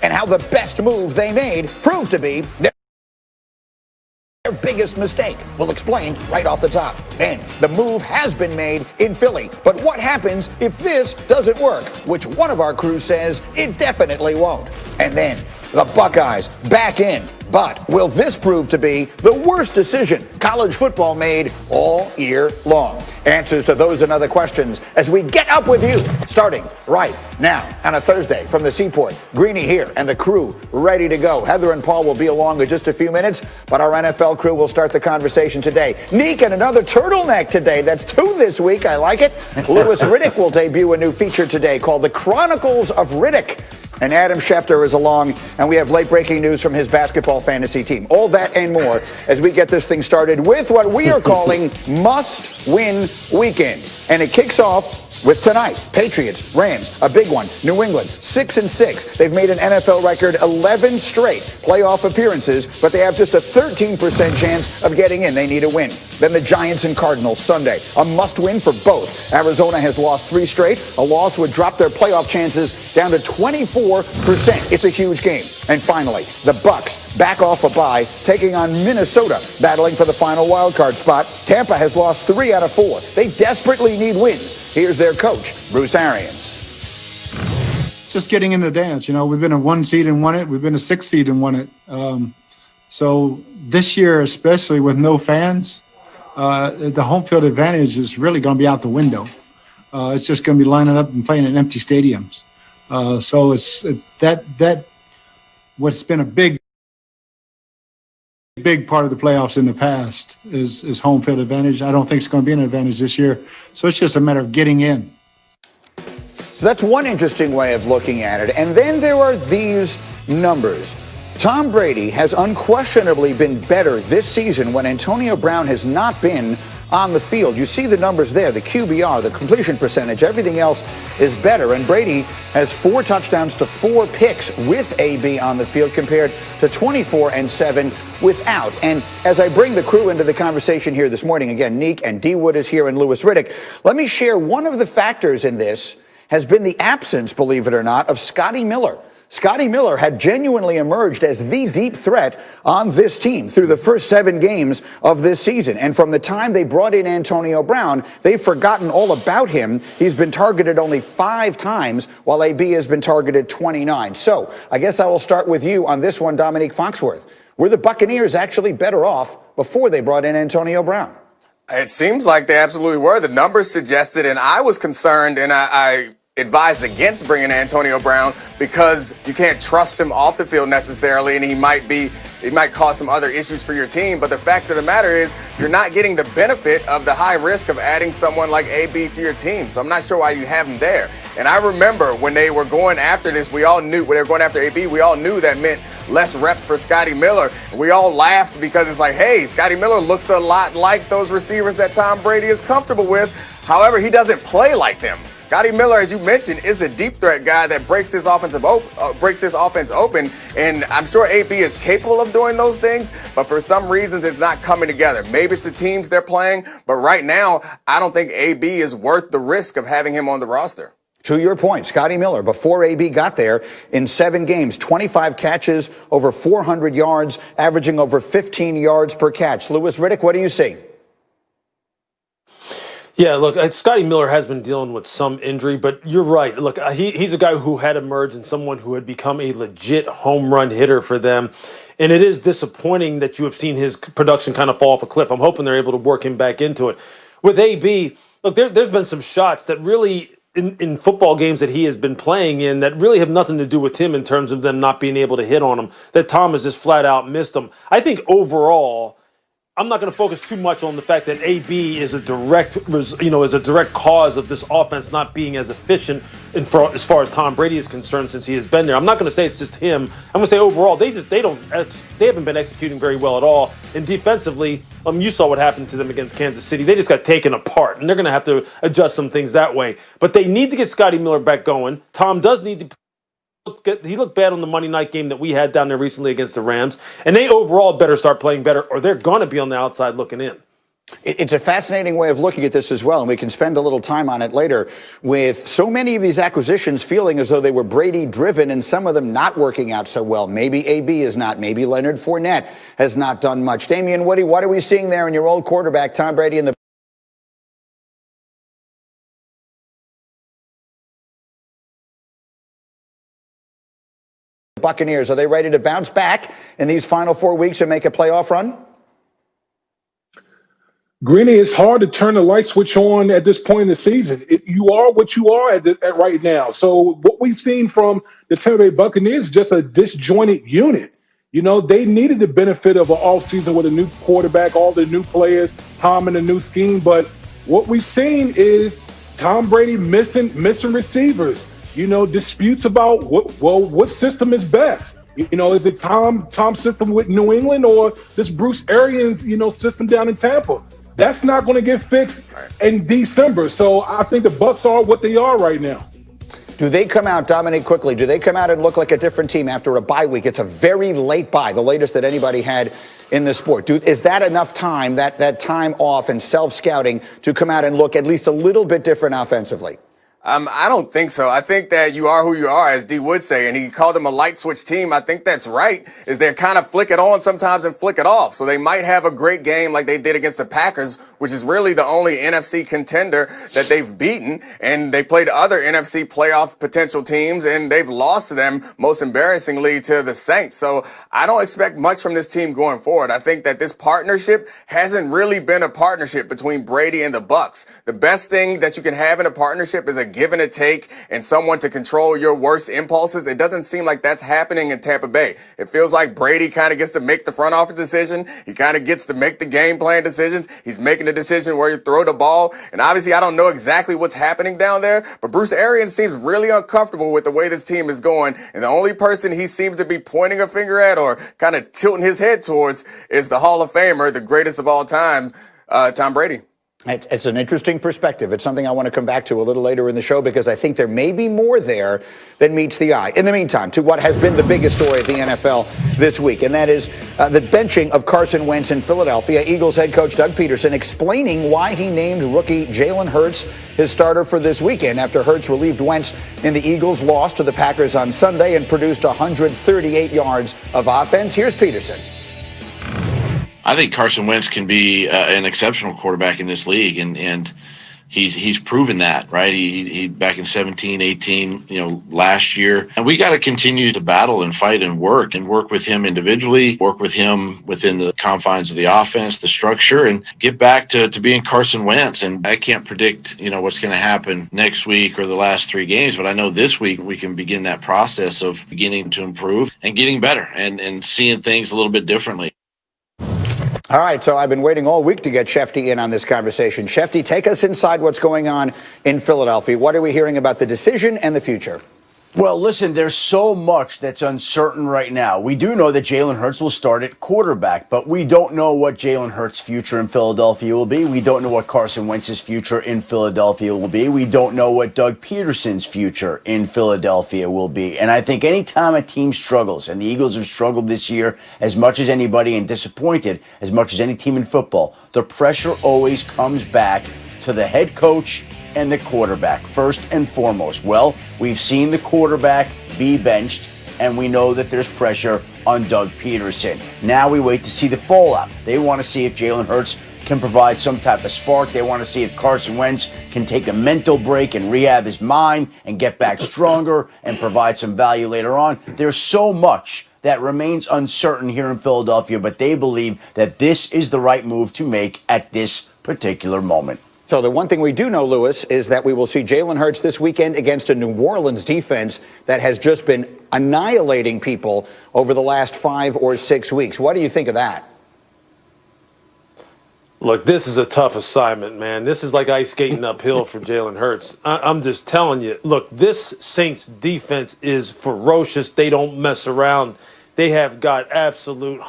and how the best move they made proved to be their biggest mistake. We'll explain right off the top. And the move has been made in Philly. But what happens if this doesn't work? Which one of our crew says it definitely won't. And then the Buckeyes back in. But will this prove to be the worst decision college football made all year long? Answers to those and other questions as we get up with you, starting right now on a Thursday from the Seaport. Greeny here and the crew ready to go. Heather and Paul will be along in just a few minutes, but our NFL crew will start the conversation today. Neek and another turtleneck today. That's 2 this week. I like it. Louis Riddick will debut a new feature today called The Chronicles of Riddick. And Adam Schefter is along, and we have late-breaking news from his basketball fantasy team. All that and more as we get this thing started with what we are calling must-win weekend. And it kicks off with tonight. Patriots, Rams, a big one. New England, 6-6. They've made an NFL record 11 straight playoff appearances, but they have just a 13% chance of getting in. They need a win. Then the Giants and Cardinals Sunday. A must-win for both. Arizona has lost 3 straight. A loss would drop their playoff chances down to 24%. It's a huge game. And finally, the Bucs back off a bye, taking on Minnesota, battling for the final wildcard spot. Tampa has lost 3 out of 4. They desperately need wins. Here's their coach, Bruce Arians. Just getting in the dance. You know, we've been a 1 seed and won it. We've been a 6 seed and won it. So this year, especially with no fans, the home field advantage is really going to be out the window. It's just going to be lining up and playing in empty stadiums. So it's that what's been a big part of the playoffs in the past is home field advantage. I don't think it's going to be an advantage this year. So it's just a matter of getting in. So that's one interesting way of looking at it. And then there are these numbers. Tom Brady has unquestionably been better this season when Antonio Brown has not been on the field. You see the numbers there, the QBR, the completion percentage, everything else is better. And Brady has 4 touchdowns to 4 picks with AB on the field compared to 24-7 without. And as I bring the crew into the conversation here this morning, again, Neek and D. Wood is here and Louis Riddick, let me share one of the factors in this has been the absence, believe it or not, of Scotty Miller. Scotty Miller had genuinely emerged as the deep threat on this team through the first 7 games of this season. And from the time they brought in Antonio Brown, they've forgotten all about him. He's been targeted only 5 times, while AB has been targeted 29. So I guess I will start with you on this one, Dominique Foxworth. Were the Buccaneers actually better off before they brought in Antonio Brown? It seems like they absolutely were. The numbers suggested, and I was concerned, and I advised against bringing Antonio Brown because you can't trust him off the field necessarily, and he might cause some other issues for your team. But the fact of the matter is you're not getting the benefit of the high risk of adding someone like AB to your team. So I'm not sure why you have him there. And I remember when they were going after this, we all knew when they were going after AB, we all knew that meant less reps for Scotty Miller. We all laughed because it's like, hey, Scotty Miller looks a lot like those receivers that Tom Brady is comfortable with. However, he doesn't play like them. Scotty Miller, as you mentioned, is the deep threat guy that breaks this offense open, and I'm sure AB is capable of doing those things, but for some reasons it's not coming together. Maybe it's the teams they're playing, but right now I don't think AB is worth the risk of having him on the roster. To your point, Scotty Miller, before AB got there, in 7 games, 25 catches, over 400 yards, averaging over 15 yards per catch. Louis Riddick, what do you see? Yeah, look, Scotty Miller has been dealing with some injury, but you're right. Look, he's a guy who had emerged and someone who had become a legit home run hitter for them. And it is disappointing that you have seen his production kind of fall off a cliff. I'm hoping they're able to work him back into it. With AB, look, there's been some shots that really, in football games that he has been playing in, that really have nothing to do with him in terms of them not being able to hit on him, that Tom has just flat out missed them. I think overall, I'm not going to focus too much on the fact that AB is a direct cause of this offense not being as efficient as far as Tom Brady is concerned since he has been there. I'm not going to say it's just him. I'm going to say overall they haven't been executing very well at all. And defensively, you saw what happened to them against Kansas City. They just got taken apart, and they're going to have to adjust some things that way. But they need to get Scotty Miller back going. Tom does need to. He looked bad on the Monday night game that we had down there recently against the Rams. And they overall better start playing better, or they're going to be on the outside looking in. It's a fascinating way of looking at this as well, and we can spend a little time on it later. With so many of these acquisitions feeling as though they were Brady-driven and some of them not working out so well. Maybe AB is not. Maybe Leonard Fournette has not done much. Damian Woody, what are we seeing there in your old quarterback, Tom Brady, and the Buccaneers? Are they ready to bounce back in these final 4 weeks and make a playoff run? Greeny, it's hard to turn the light switch on at this point in the season. You are what you are at right now. So what we've seen from the Tampa Bay Buccaneers is just a disjointed unit. You know, they needed the benefit of an offseason with a new quarterback, all the new players, Tom and the new scheme. But what we've seen is Tom Brady missing receivers. You know, disputes about what system is best. You know, is it Tom's system with New England or this Bruce Arians, system down in Tampa? That's not going to get fixed in December. So I think the Bucs are what they are right now. Do they come out, Dominic, quickly, do they come out and look like a different team after a bye week? It's a very late bye, the latest that anybody had in the sport. Is that enough time, that time off and self-scouting, to come out and look at least a little bit different offensively? I don't think so. I think that you are who you are, as D would say, and he called them a light switch team. I think that's right, is they kind of flick it on sometimes and flick it off. So they might have a great game like they did against the Packers, which is really the only NFC contender that they've beaten. And they played other NFC playoff potential teams, and they've lost to them, most embarrassingly, to the Saints. So I don't expect much from this team going forward. I think that this partnership hasn't really been a partnership between Brady and the Bucs. The best thing that you can have in a partnership is a give and a take and someone to control your worst impulses. It doesn't seem like that's happening in Tampa Bay. It feels like Brady kind of gets to make the front office decision. He kind of gets to make the game plan decisions. He's making the decision where you throw the ball. And obviously, I don't know exactly what's happening down there, but Bruce Arians seems really uncomfortable with the way this team is going. And the only person he seems to be pointing a finger at or kind of tilting his head towards is the Hall of Famer, the greatest of all time, Tom Brady. It's an interesting perspective. It's something I want to come back to a little later in the show because I think there may be more there than meets the eye. In the meantime, to what has been the biggest story of the NFL this week, and that is the benching of Carson Wentz in Philadelphia. Eagles head coach Doug Peterson explaining why he named rookie Jalen Hurts his starter for this weekend after Hurts relieved Wentz in the Eagles' loss to the Packers on Sunday and produced 138 yards of offense. Here's Peterson. I think Carson Wentz can be an exceptional quarterback in this league, and he's proven that, right? He back in 17, 18, last year. And we got to continue to battle and fight and work with him individually, work with him within the confines of the offense, the structure, and get back to being Carson Wentz. And I can't predict, what's going to happen next week or the last 3 games, but I know this week we can begin that process of beginning to improve and getting better and seeing things a little bit differently. All right, so I've been waiting all week to get Shefty in on this conversation. Shefty, take us inside what's going on in Philadelphia. What are we hearing about the decision and the future? Well, listen, there's so much that's uncertain right now. We do know that Jalen Hurts will start at quarterback, but we don't know what Jalen Hurts' future in Philadelphia will be. We don't know what Carson Wentz's future in Philadelphia will be. We don't know what Doug Peterson's future in Philadelphia will be. And I think anytime a team struggles, and the Eagles have struggled this year as much as anybody and disappointed as much as any team in football, the pressure always comes back to the head coach and the quarterback, first and foremost. Well, we've seen the quarterback be benched, and we know that there's pressure on Doug Peterson. Now we wait to see the fallout. They want to see if Jalen Hurts can provide some type of spark. They want to see if Carson Wentz can take a mental break and rehab his mind and get back stronger and provide some value later on. There's so much that remains uncertain here in Philadelphia, but they believe that this is the right move to make at this particular moment. So the one thing we do know, Lewis, is that we will see Jalen Hurts this weekend against a New Orleans defense that has just been annihilating people over the last 5 or 6 weeks. What do you think of that? Look, this is a tough assignment, man. This is like ice skating uphill for Jalen Hurts. I'm just telling you. Look, this Saints defense is ferocious. They don't mess around. They have got absolute